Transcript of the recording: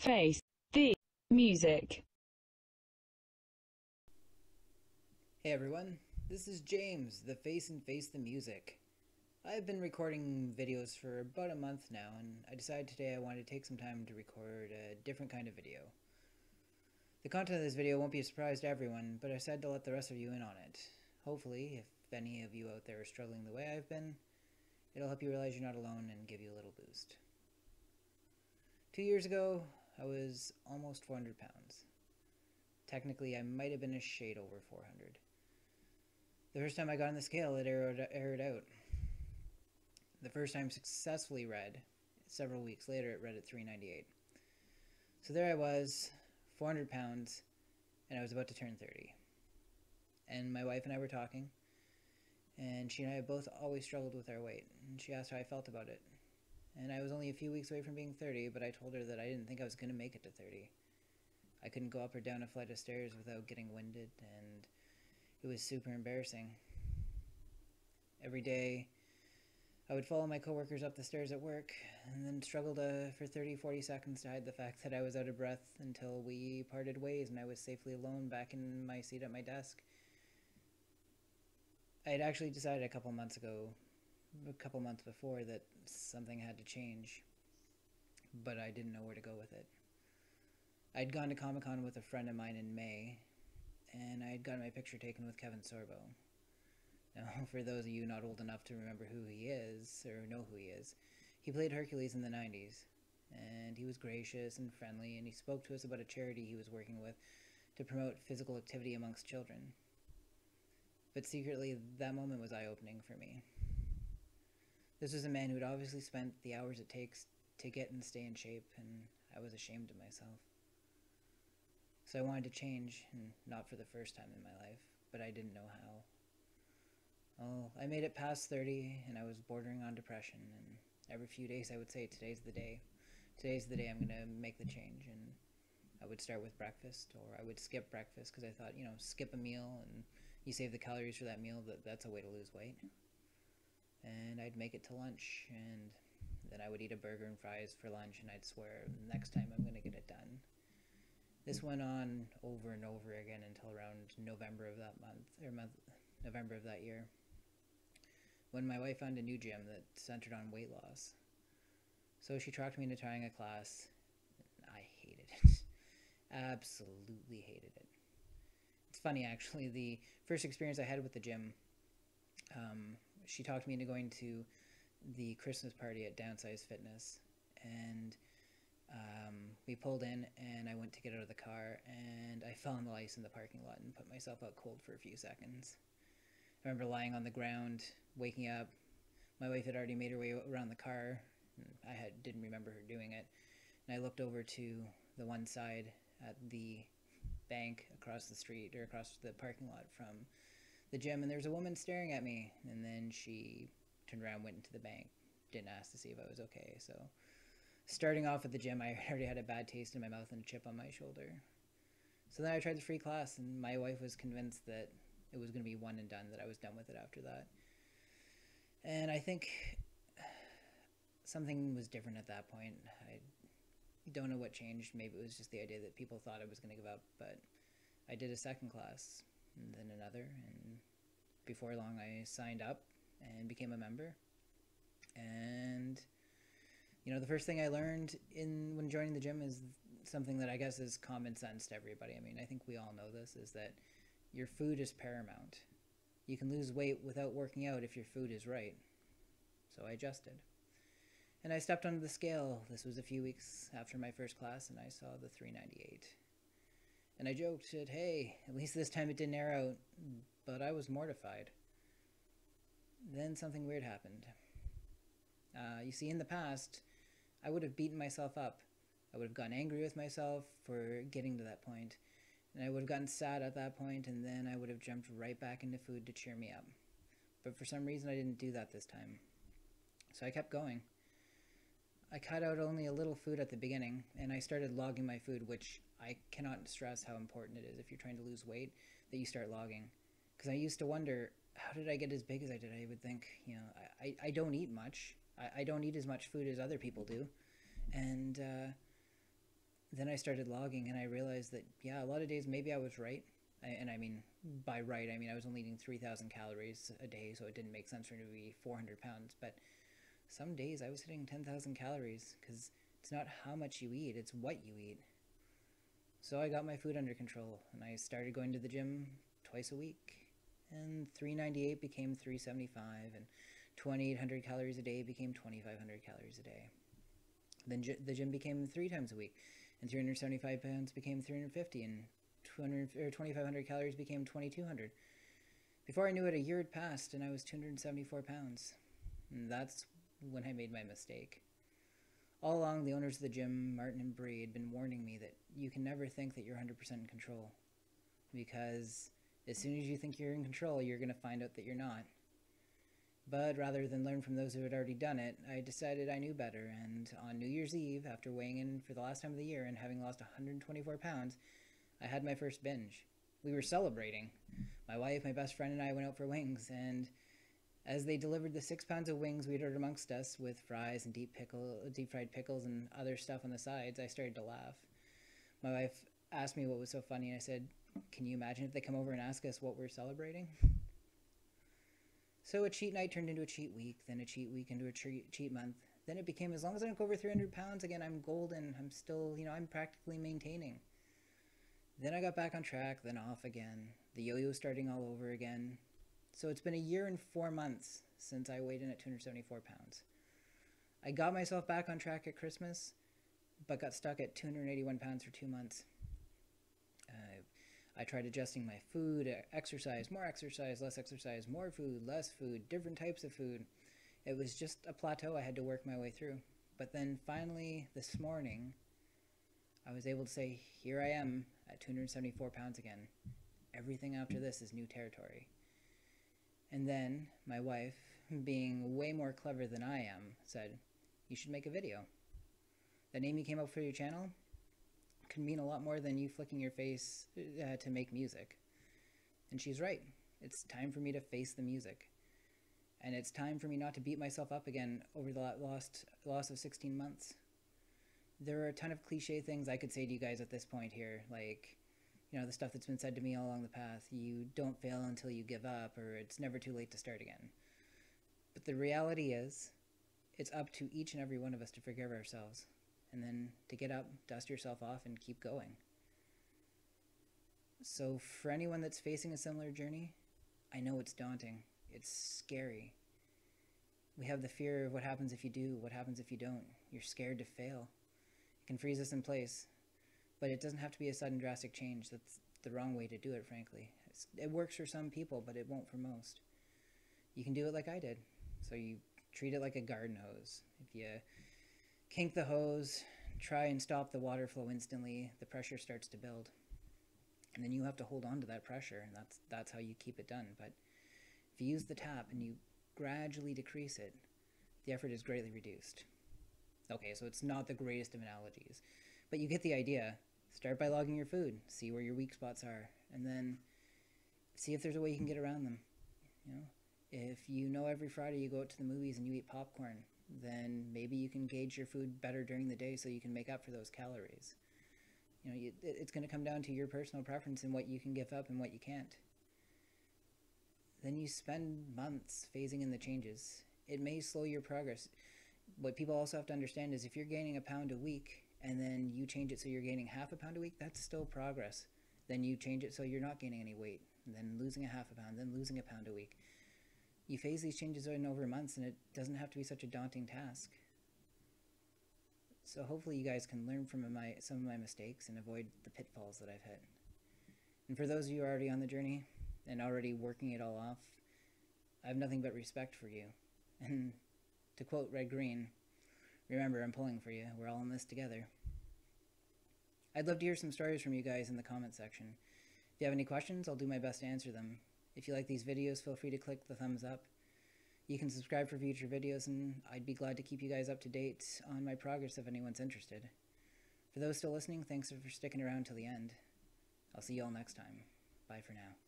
Face the music. Hey everyone, this is James, the Face and Face the Music. I've been recording videos for about a month now, and I decided today I wanted to take some time to record a different kind of video. The content of this video won't be a surprise to everyone, but I decided to let the rest of you in on it. Hopefully, if any of you out there are struggling the way I've been, it'll help you realize you're not alone and give you a little boost. 2 years ago, I was almost 400 pounds. Technically, I might have been a shade over 400. The first time I got on the scale, it aired out. The first time successfully read, several weeks later, it read at 398. So there I was, 400 pounds, and I was about to turn 30. And my wife and I were talking, and she and I both always struggled with our weight, and she asked how I felt about it. And I was only a few weeks away from being 30, but I told her that I didn't think I was going to make it to 30. I couldn't go up or down a flight of stairs without getting winded, and it was super embarrassing. Every day, I would follow my coworkers up the stairs at work, and then struggle for 30-40 seconds to hide the fact that I was out of breath until we parted ways and I was safely alone back in my seat at my desk. I had actually decided a couple months before, that something had to change, but I didn't know where to go with it. I'd gone to Comic-Con with a friend of mine in May, and I had gotten my picture taken with Kevin Sorbo. Now, for those of you not old enough to remember who he is, or know who he is, he played Hercules in the 90s, and he was gracious and friendly, and he spoke to us about a charity he was working with to promote physical activity amongst children. But secretly, that moment was eye-opening for me. This was a man who had obviously spent the hours it takes to get and stay in shape, and I was ashamed of myself. So I wanted to change, and not for the first time in my life, but I didn't know how. Oh, I made it past 30, and I was bordering on depression, and every few days I would say, today's the day. Today's the day I'm going to make the change, and I would start with breakfast, or I would skip breakfast, because I thought, skip a meal, and you save the calories for that meal, that's a way to lose weight. And I'd make it to lunch, and then I would eat a burger and fries for lunch, and I'd swear, next time I'm going to get it done. This went on over and over again until around November of that year, when my wife found a new gym that centered on weight loss. So she talked me into trying a class, and I hated it. Absolutely hated it. It's funny, actually, the first experience I had with the gym, she talked me into going to the Christmas party at Downsize Fitness, and we pulled in, and I went to get out of the car, and I fell on the ice in the parking lot and put myself out cold for a few seconds. I remember lying on the ground, waking up. My wife had already made her way around the car, and didn't remember her doing it. And I looked over to the one side at the bank across the street, or across the parking lot from the gym, and there was a woman staring at me, and then she turned around, went into the bank, didn't ask to see if I was okay. So starting off at the gym, I already had a bad taste in my mouth and a chip on my shoulder. So then I tried the free class, and my wife was convinced that it was going to be one and done, that I was done with it after that. And I think something was different at that point. I don't know what changed. Maybe it was just the idea that people thought I was going to give up, but I did a second class, and then another, and before long I signed up and became a member. And the first thing I learned when joining the gym is something that I guess is common sense to everybody. I mean, I think we all know this, is that your food is paramount. You can lose weight without working out if your food is right. So I adjusted. And I stepped onto the scale. This was a few weeks after my first class, and I saw the 398. And I joked that, hey, at least this time it didn't air out, but I was mortified. Then something weird happened. You see, in the past, I would have beaten myself up. I would have gotten angry with myself for getting to that point, and I would have gotten sad at that point, and then I would have jumped right back into food to cheer me up. But for some reason, I didn't do that this time. So I kept going. I cut out only a little food at the beginning, and I started logging my food, which I cannot stress how important it is if you're trying to lose weight, that you start logging. Because I used to wonder, how did I get as big as I did? I would think, I don't eat much. I don't eat as much food as other people do. And then I started logging and I realized that, yeah, a lot of days maybe I was right. And I mean, by right, I mean I was only eating 3,000 calories a day, so it didn't make sense for me to be 400 pounds. But some days I was hitting 10,000 calories because it's not how much you eat, it's what you eat. So I got my food under control and I started going to the gym twice a week. And 398 became 375, and 2,800 calories a day became 2,500 calories a day. Then the gym became 3 times a week, and 375 pounds became 350, and 2,500 calories became 2,200. Before I knew it, a year had passed, and I was 274 pounds. And that's when I made my mistake. All along, the owners of the gym, Martin and Bree, had been warning me that you can never think that you're 100% in control. Because as soon as you think you're in control, you're going to find out that you're not. But rather than learn from those who had already done it, I decided I knew better, and on New Year's Eve, after weighing in for the last time of the year and having lost 124 pounds, I had my first binge. We were celebrating. My wife, my best friend, and I went out for wings, and as they delivered the 6 pounds of wings we'd ordered amongst us with fries and deep fried pickles and other stuff on the sides, I started to laugh. My wife asked me what was so funny, and I said, "Can you imagine if they come over and ask us what we're celebrating?" So a cheat night turned into a cheat week, then a cheat week into a cheat month. Then it became, as long as I don't go over 300 pounds again, I'm golden. I'm still, I'm practically maintaining. Then I got back on track, then off again. The yo-yo starting all over again. So it's been a year and 4 months since I weighed in at 274 pounds. I got myself back on track at Christmas, but got stuck at 281 pounds for 2 months. I tried adjusting my food, exercise, less exercise, more food, less food, different types of food. It was just a plateau I had to work my way through. But then finally, this morning, I was able to say, here I am at 274 pounds again. Everything after this is new territory. And then my wife, being way more clever than I am, said, you should make a video. The name you came up for your channel can mean a lot more than you flicking your face to make music. And she's right. It's time for me to face the music. And it's time for me not to beat myself up again over the loss of 16 months. There are a ton of cliche things I could say to you guys at this point here, like, the stuff that's been said to me all along the path. You don't fail until you give up, or it's never too late to start again. But the reality is, it's up to each and every one of us to forgive ourselves, and then to get up, dust yourself off, and keep going. So for anyone that's facing a similar journey, I know it's daunting. It's scary. We have the fear of what happens if you do, what happens if you don't. You're scared to fail. It can freeze us in place. But it doesn't have to be a sudden drastic change. That's the wrong way to do it, frankly. It works for some people, but it won't for most. You can do it like I did. So you treat it like a garden hose. If you kink the hose, try and stop the water flow instantly, the pressure starts to build. And then you have to hold on to that pressure, and that's how you keep it done. But if you use the tap and you gradually decrease it, the effort is greatly reduced. Okay, so it's not the greatest of analogies, but you get the idea. Start by logging your food, see where your weak spots are, and then see if there's a way you can get around them. If every Friday you go out to the movies and you eat popcorn, then maybe you can gauge your food better during the day so you can make up for those calories. It's going to come down to your personal preference and what you can give up and what you can't. Then you spend months phasing in the changes. It may slow your progress. What people also have to understand is if you're gaining a pound a week and then you change it so you're gaining half a pound a week, that's still progress. Then you change it so you're not gaining any weight, and then losing a half a pound, then losing a pound a week. You phase these changes in over months, and it doesn't have to be such a daunting task. So hopefully you guys can learn from some of my mistakes and avoid the pitfalls that I've hit. And for those of you who are already on the journey and already working it all off, I have nothing but respect for you. And to quote Red Green, remember, I'm pulling for you. We're all in this together. I'd love to hear some stories from you guys in the comment section. If you have any questions, I'll do my best to answer them. If you like these videos, feel free to click the thumbs up. You can subscribe for future videos, and I'd be glad to keep you guys up to date on my progress if anyone's interested. For those still listening, thanks for sticking around till the end. I'll see you all next time. Bye for now.